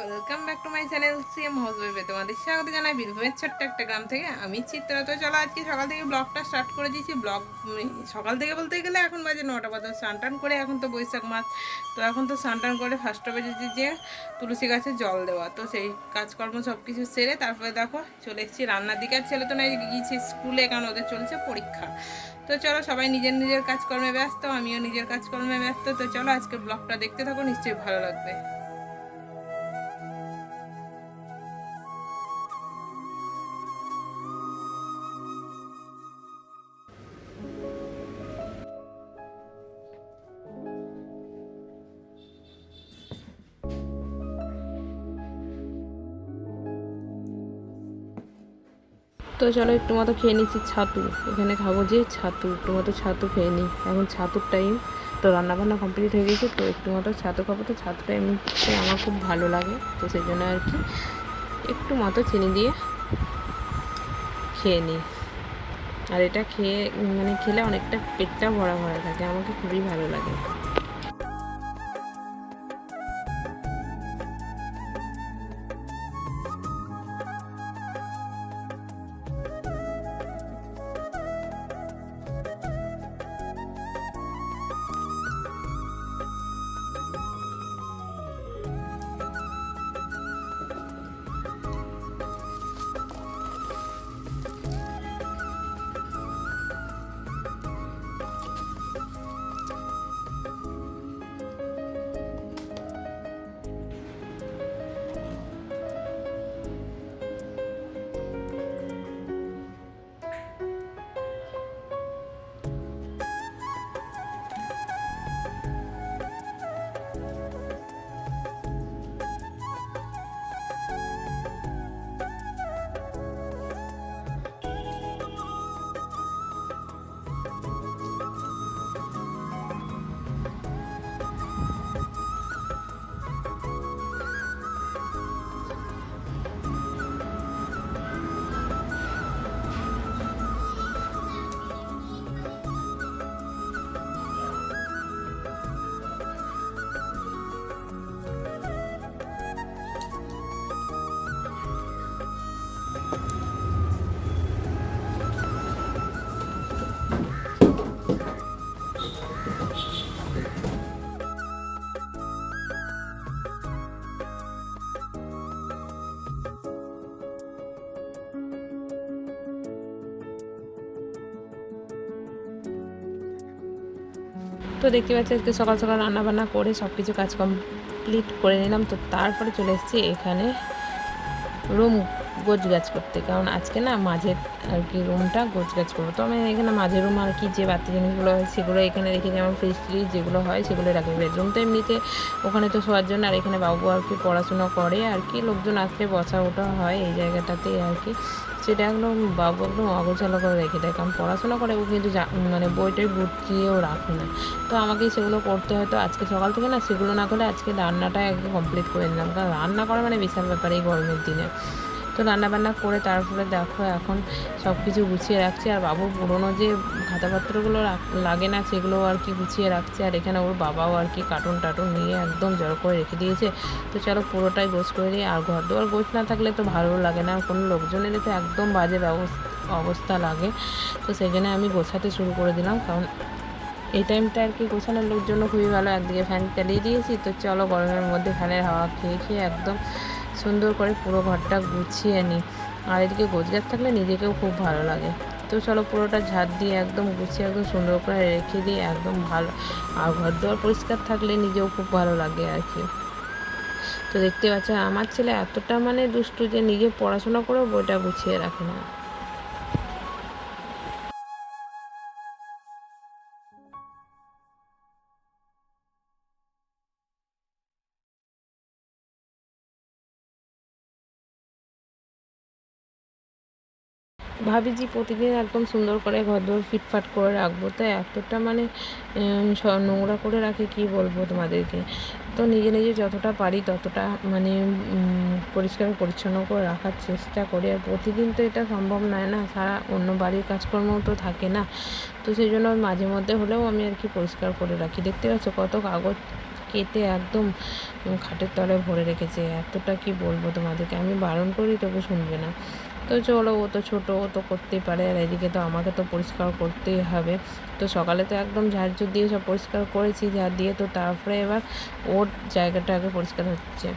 Welcome back to my channel CM house ওয়েবে তোমাদের স্বাগত জানাই বীরভূমের ছোট্ট একটা গ্রাম থেকে। আমি চিত্রা। তো চলো আজকে সকাল থেকে ব্লগটা স্টার্ট করে দিয়েছি। সকাল থেকে বলতে গেলে এখন বাজে 9টা বাজে। স্নান টান করে এখন তো বৈশাখ মাস, তো এখন তো স্নান টান করে ফার্স্টে বেজেছি যে তুলসী গাছে জল দেওয়া। তো সেই কাজকর্ম সব কিছু সেরে তারপরে দেখো চলে এসেছি রান্নার দিকে। আর ছেলে তো নাই গিয়েছি স্কুলে, কারণ ওদের চলছে পরীক্ষা। তো চলো সবাই নিজের নিজের কাজকর্মে ব্যস্ত, আমিও নিজের কাজকর্মে ব্যস্ত। তো চলো আজকে ব্লগটা দেখতে থাকো, নিশ্চয়ই ভালো লাগবে। তো চলো একটু মতো খেয়ে নিচ্ছি ছাতু। এখানে খাবো যে ছাতু, একটু মতো ছাতু খেয়ে নিই। এখন ছাতুর টাইম, তো রান্নাবান্না কমপ্লিট হয়ে গেছে, তো একটু মতো ছাতু খাবো। তো ছাতুটা এমনিতে আমার খুব ভালো লাগে, তো সেই জন্য আর কি একটু মতো চিনি দিয়ে খেয়ে নিই। আর এটা খেয়ে খেলে অনেকটা পেটটা ভরা ভরা থাকে, আমাকে খুবই ভালো লাগে। তো দেখতে পাচ্ছি আজকে সকাল সকাল রান্নাবান্না করে সব কিছু কাজ কমপ্লিট করে নিলাম। তো তারপরে চলে এসেছি এখানে রুম গোছ গাছ করতে, কারণ আজকে না মাঝের আর কি রুমটা গোছ গাছ করবো। তো আমি এখানে মাঝের রুম আর কি যে বাড়তি জিনিসগুলো হয় সেগুলো এখানে রেখে, যেমন ফ্রিজ ট্রিজ যেগুলো হয় সেগুলো রাখি। বেডরুম তো এমনিতে ওখানে তো শোয়ার জন্য, আর এখানে বাবু আর কি পড়াশোনা করে আর কি, লোকজন আসলে বসা ওঠা হয় এই জায়গাটাতেই আর কি। সেটা একদম বাবু একদম অগোছালো করে রেখে দেয়, কারণ পড়াশোনা করে ও কিন্তু বইটাই গুছিয়েও রাখে না। তো আমাকে সেগুলো করতে হয়। তো আজকে সকাল থেকে না সেগুলো না করে আজকে রান্নাটা একদম কমপ্লিট করে নিলাম, কারণ রান্না করা বিশাল ব্যাপার এই গরমের দিনে। তো রান্নাবান্না করে তারপরে দেখো এখন সব কিছু গুছিয়ে রাখছি। আর বাবু পুরোনো যে খাতাপত্রগুলো লাগে না সেগুলো আর কি গুছিয়ে রাখছে। আর এখানে ওর বাবাও আর কি কার্টুন টাটুন নিয়ে একদম জড়ো করে রেখে দিয়েছে। তো চলো পুরোটাই গোছ করে দিই। আর ঘর দুয়ার গোছ না থাকলে তো ভালো লাগে না, কোনো লোকজন এলে তো একদম বাজে অবস্থা লাগে। তো সেই জন্য আমি গোছাতে শুরু করে দিলাম, কারণ এই টাইমটা আর কি গোছানোর লোক জন্য খুবই ভালো। একদিকে ফ্যান চালিয়ে দিয়েছি, তো চলো গরমের মধ্যে ফ্যানের হাওয়া খেয়ে খেয়ে একদম সুন্দর করে পুরো ঘরটা গুছিয়ে নিই। আর এদিকে গোছগাছ থাকলে নিজেকেও খুব ভালো লাগে। তো চলো পুরোটা ঝাড় দিয়ে একদম গুছিয়ে একদম সুন্দর করে রেখে দিয়ে একদম ভালো। আর ঘর দুয়ার পরিষ্কার থাকলে নিজেও খুব ভালো লাগে আর কি। তো দেখতে পাচ্ছ আমার ছেলে এতটা দুষ্টু যে নিজে পড়াশোনা করেও বইটা গুছিয়ে রাখে না। ভাবি যে প্রতিদিন একদম সুন্দর করে ঘরদোর ফিটফাট করে রাখবো, তো এতটা নোংরা করে রাখি কি বলবো তোমাদেরকে। তো নিজে নিজে যতটা পারি ততটা পরিষ্কার পরিচ্ছন্ন করে রাখার চেষ্টা করি। আর প্রতিদিন তো এটা সম্ভব নয় না, সারা অন্য বাড়ির কাজকর্মও তো থাকে না। তো সেই জন্য মাঝে মধ্যে হলেও আমি আর কি পরিষ্কার করে রাখি। দেখতে পাচ্ছ কত কাগজ কেটে একদম খাটের তলায় ভরে রেখেছে। এতটা কি বলবো তোমাদেরকে, আমি বারণ করি তবু শুনবে না। তো চলো, ও তো ছোটো, ও তো করতেই পারে, আর এদিকে তো আমাকে তো পরিষ্কার করতেই হবে। তো সকালে তো একদম ঝাড়ঝুড় দিয়ে সব পরিষ্কার করেছি, ঝাড় দিয়ে, তো তারপরে এবার ওর জায়গাটা আগে পরিষ্কার হচ্ছে।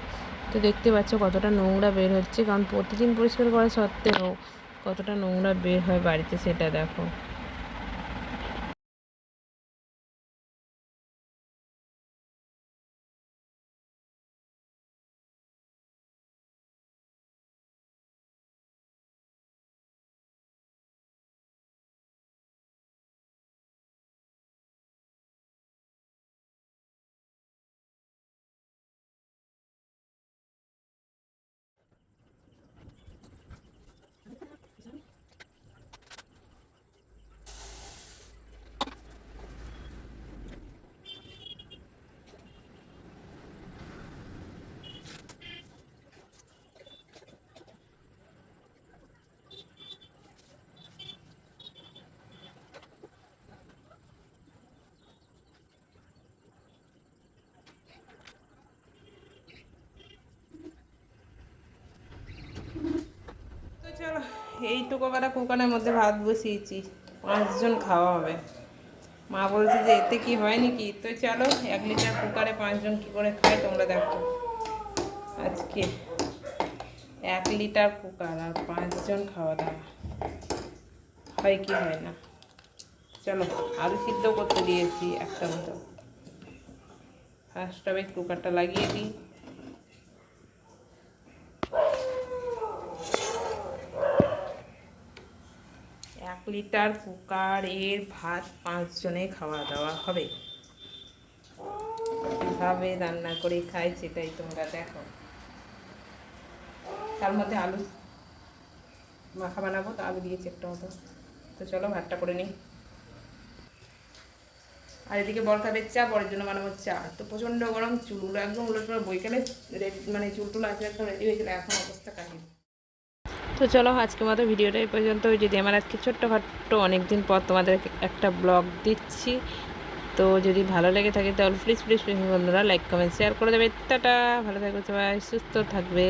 তো দেখতে পাচ্ছ কতটা নোংরা বের হচ্ছে, কারণ প্রতিদিন পরিষ্কার করা সত্ত্বেও কতটা নোংরা বের হয় বাড়িতে, সেটা দেখো। তো চলো, এইটুকু বেলা কুকারের মধ্যে ভাত বসিয়েছি, 5 জন খাওয়া হবে। মা বলছে যে এতে কি হয় নাকি। তো চলো, 1 লিটার কুকারে 5 জন কী করে খায় তোমরা দেখো। আজকে 1 লিটার কুকার আর 5 জন খাওয়া দাওয়া হয় কি হয় না। চলো, আলু সিদ্ধ করতে দিয়েছি একটা মতো। ফার্স্ট আমি কুকারটা লাগিয়ে দিই। 1 লিটার কুকার এর ভাত 5 জনে খাওয়া দাওয়া হবে। কীভাবে রান্না করে খাই সেটাই তোমরা দেখো। তার মধ্যে আলু মাখা বানাবো, তো আলু দিয়েছি একটা মতো। তো চলো ভাতটা করে নিই। আর এদিকে বর খাবে চা, বরের জন্য বানাবো চা। তো প্রচণ্ড গরম, চুল একদম উলট করে বইকালে মানে চুল আছে একদম রেডি হয়েছিল, এখন অবস্থা কাহিনী। তো চলো, আজকের মতো ভিডিওটা এই পর্যন্ত। যদি আমার আজকে ছোট্টখাট্টো অনেক দিন পর তোমাদের একটা ব্লগ দিচ্ছি, তো যদি ভালো লেগে থাকে তাহলে প্লিজ প্লিজ প্লিজ বন্ধুরা লাইক কমেন্ট শেয়ার করে দেবে। টাটা, ভালো থাকবে সবাই, সুস্থ থাকবে।